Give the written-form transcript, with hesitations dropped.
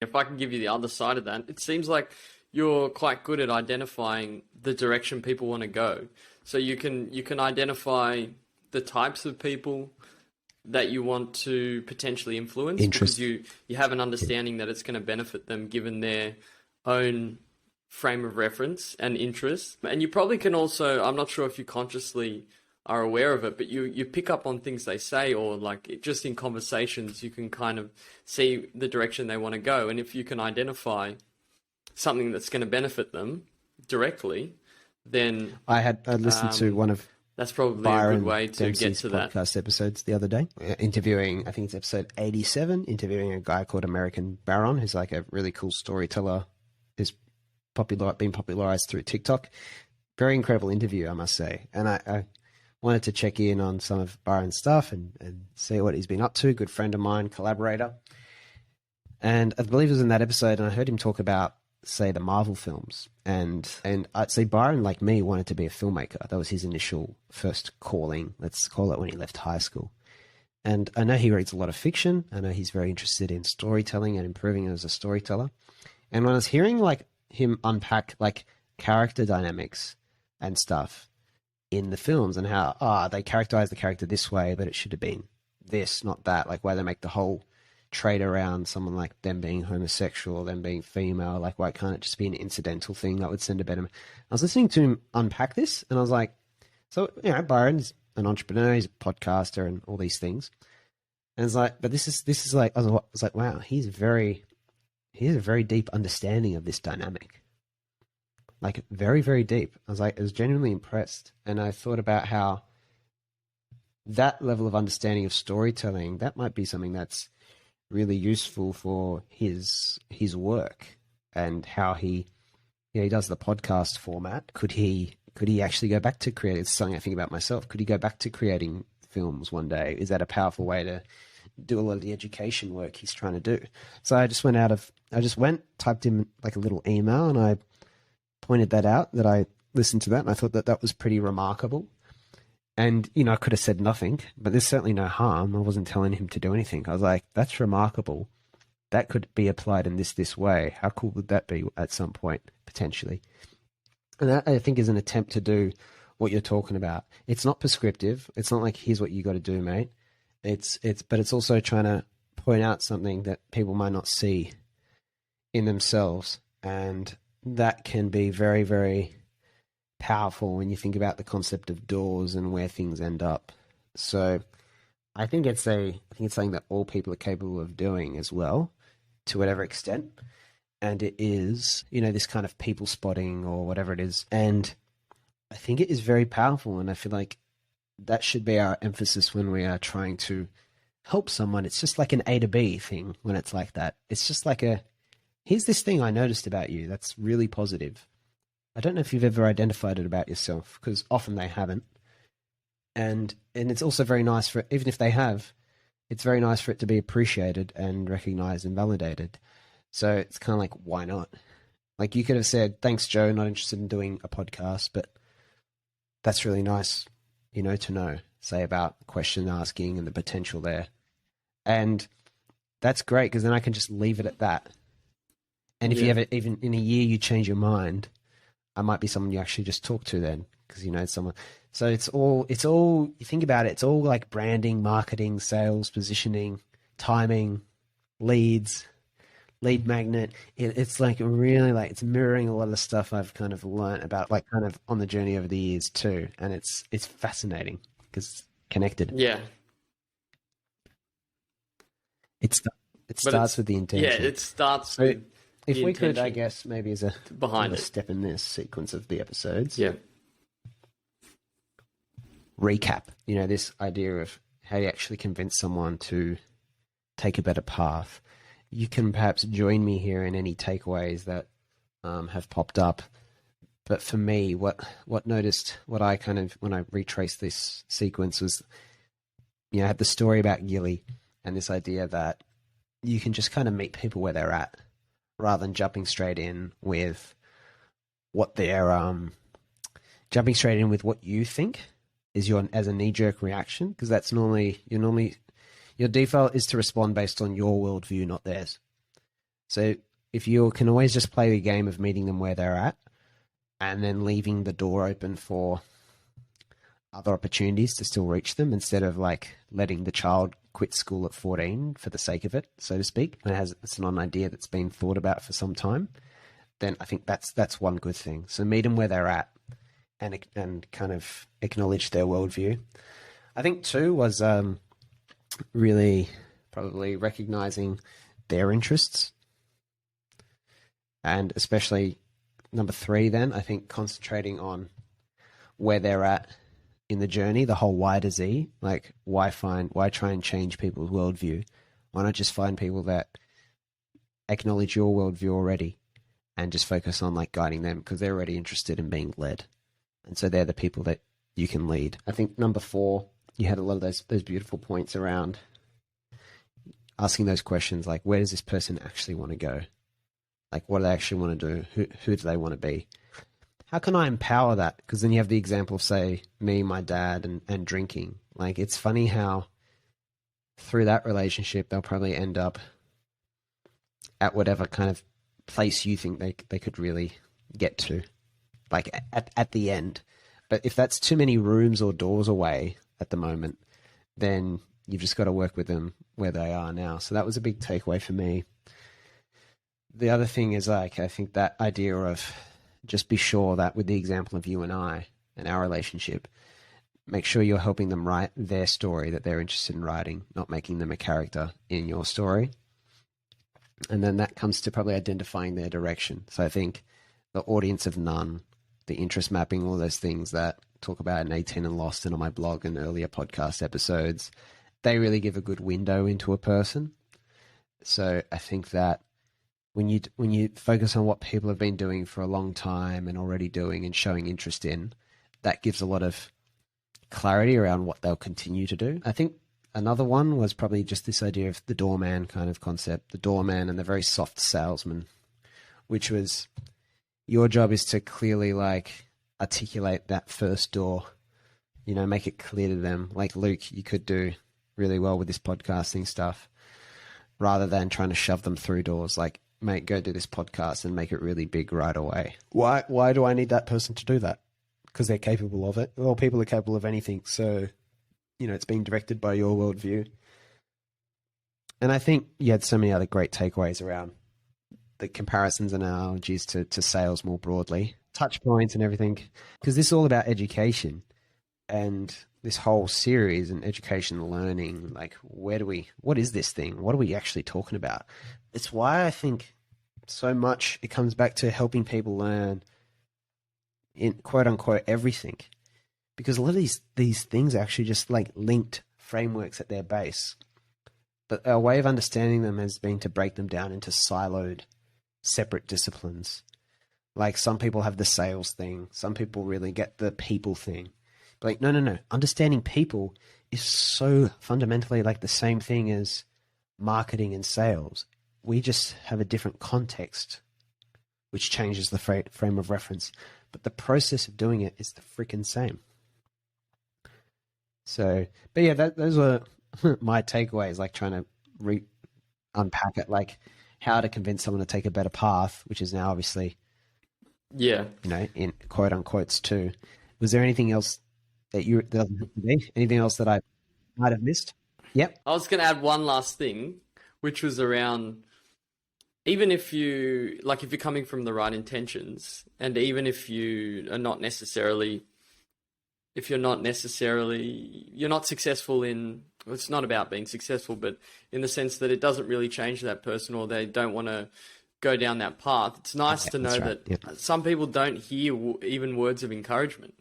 If I can give you the other side of that, it seems like you're quite good at identifying the direction people want to go. So you can identify the types of people that you want to potentially influence because Interest. you have an understanding that it's going to benefit them given their own frame of reference and interest. And you probably can also, I'm not sure if you consciously are aware of it, but you pick up on things they say, or like just in conversations, you can kind of see the direction they want to go. And if you can identify something that's going to benefit them directly, then I listened to one of that's probably Byron a good way to get Dempsey's to that. podcast episodes the other day, interviewing, I think it's episode 87, interviewing a guy called American Baron, who's like a really cool storyteller, who's been popularized through TikTok. Very incredible interview, I must say. And I wanted to check in on some of Byron's stuff and see what he's been up to. Good friend of mine, collaborator. And I believe it was in that episode, and I heard him talk about, say, the Marvel films. And I'd say Byron, like me, wanted to be a filmmaker. That was his initial first calling, let's call it, when he left high school. And I know he reads a lot of fiction. I know he's very interested in storytelling and improving as a storyteller. And when I was hearing like him unpack like character dynamics and stuff in the films and how they characterize the character this way, but it should have been this, not that, like why they make the whole trade around someone like them being homosexual, them being female, like why can't it just be an incidental thing that would send a better... I was listening to him unpack this and I was like, so, you know, Byron's an entrepreneur, he's a podcaster and all these things. And it's like, but this is like, I was like, wow, he has a very deep understanding of this dynamic. Like very, very deep. I was genuinely impressed. And I thought about how that level of understanding of storytelling, that might be something that's really useful for his work and how he does the podcast format. Could he actually go back to creating? It's something I think about myself. Could he go back to creating films one day? Is that a powerful way to do a lot of the education work he's trying to do? So I just typed him like a little email and I pointed that out, that I listened to that, and I thought that was pretty remarkable. And, you know, I could have said nothing, but there's certainly no harm. I wasn't telling him to do anything. I was like, that's remarkable. That could be applied in this way. How cool would that be at some point, potentially? And that, I think, is an attempt to do what you're talking about. It's not prescriptive. It's not like, here's what you got to do, mate. But it's also trying to point out something that people might not see in themselves. And that can be very, very powerful when you think about the concept of doors and where things end up. So I think it's something that all people are capable of doing as well, to whatever extent. And it is, you know, this kind of people spotting or whatever it is. And I think it is very powerful. And I feel like that should be our emphasis when we are trying to help someone. It's just like an A to B thing when it's like that. It's just like here's this thing I noticed about you that's really positive. I don't know if you've ever identified it about yourself, because often they haven't. And it's also very nice for, even if they have, it's very nice for it to be appreciated and recognized and validated. So it's kind of like, why not? Like you could have said, thanks, Joe, not interested in doing a podcast, but that's really nice, you know, to know, say, about question asking and the potential there. And that's great, because then I can just leave it at that. And if you ever, even in a year, you change your mind, I might be someone you actually just talk to then, because you know someone. So it's all, you think about it, it's all like branding, marketing, sales, positioning, timing, leads, lead magnet. It's like really like, it's mirroring a lot of the stuff I've kind of learned about, like kind of on the journey over the years too. And it's fascinating because it's connected. Yeah. It starts with the intention. Yeah, it starts so with if the we intention could, I guess, maybe as a behind another it. step in this sequence of the episodes. Yeah. Recap, you know, this idea of how you actually convince someone to take a better path. You can perhaps join me here in any takeaways that have popped up. But for me, what I kind of, when I retraced this sequence was, you know, I had the story about Gilly and this idea that you can just kind of meet people where they're at rather than jumping straight in with what you think is as a knee-jerk reaction, because that's normally your default is to respond based on your worldview, not theirs. So if you can always just play the game of meeting them where they're at and then leaving the door open for other opportunities to still reach them instead of like letting the child quit school at 14 for the sake of it, so to speak, and it's not an idea that's been thought about for some time, then I think that's one good thing. So meet them where they're at and kind of acknowledge their worldview. I think two was really probably recognizing their interests, and especially number three, then I think concentrating on where they're at in the journey, the whole Y to Z. Like, why try and change people's worldview? Why not just find people that acknowledge your worldview already and just focus on like guiding them, because they're already interested in being led, and so they're the people that you can lead. I think number four, you had a lot of those beautiful points around asking those questions, like, where does this person actually want to go? Like, what do they actually want to do? Who do they want to be? How can I empower that? Because then you have the example of, say, me, my dad, and drinking. Like, it's funny how through that relationship, they'll probably end up at whatever kind of place you think they could really get to, like at the end. But if that's too many rooms or doors away at the moment, then you've just got to work with them where they are now. So that was a big takeaway for me. The other thing is, like, I think that idea of just be sure that with the example of you and I and our relationship, make sure you're helping them write their story that they're interested in writing, not making them a character in your story. And then that comes to probably identifying their direction. So I think the audience of none, the interest mapping, all those things that talk about in 18 and Lost and on my blog and earlier podcast episodes, they really give a good window into a person. So I think that when you focus on what people have been doing for a long time and already doing and showing interest in, that gives a lot of clarity around what they'll continue to do. I think another one was probably just this idea of the doorman kind of concept, the doorman and the very soft salesman, which was your job is to clearly like articulate that first door, you know, make it clear to them. Like Luke, you could do really well with this podcasting stuff rather than trying to shove them through doors. Like, mate, go do this podcast and make it really big right away. Why do I need that person to do that? Because they're capable of it. Well, people are capable of anything. So, you know, it's being directed by your worldview. And I think you had so many other great takeaways around the comparisons and analogies to sales more broadly, touch points and everything, because this is all about education and this whole series and education learning. Like, what is this thing? What are we actually talking about? It's why I think so much it comes back to helping people learn in quote unquote everything, because a lot of these things are actually just like linked frameworks at their base. But our way of understanding them has been to break them down into siloed, separate disciplines. Like, some people have the sales thing. Some people really get the people thing. But like, no. Understanding people is so fundamentally like the same thing as marketing and sales. We just have a different context, which changes the frame of reference. But the process of doing it is the freaking same. So, but yeah, those were my takeaways, like trying to unpack it, like how to convince someone to take a better path, which is now obviously, Yeah. you know, in quote unquotes too. Was there anything else anything else that I might have missed? Yep. I was going to add one last thing, which was around, even if you're coming from the right intentions, and even if you're not successful in, it's not about being successful, but in the sense that it doesn't really change that person, or they don't want to go down that path. It's nice to know right. that some people don't hear even words of encouragement.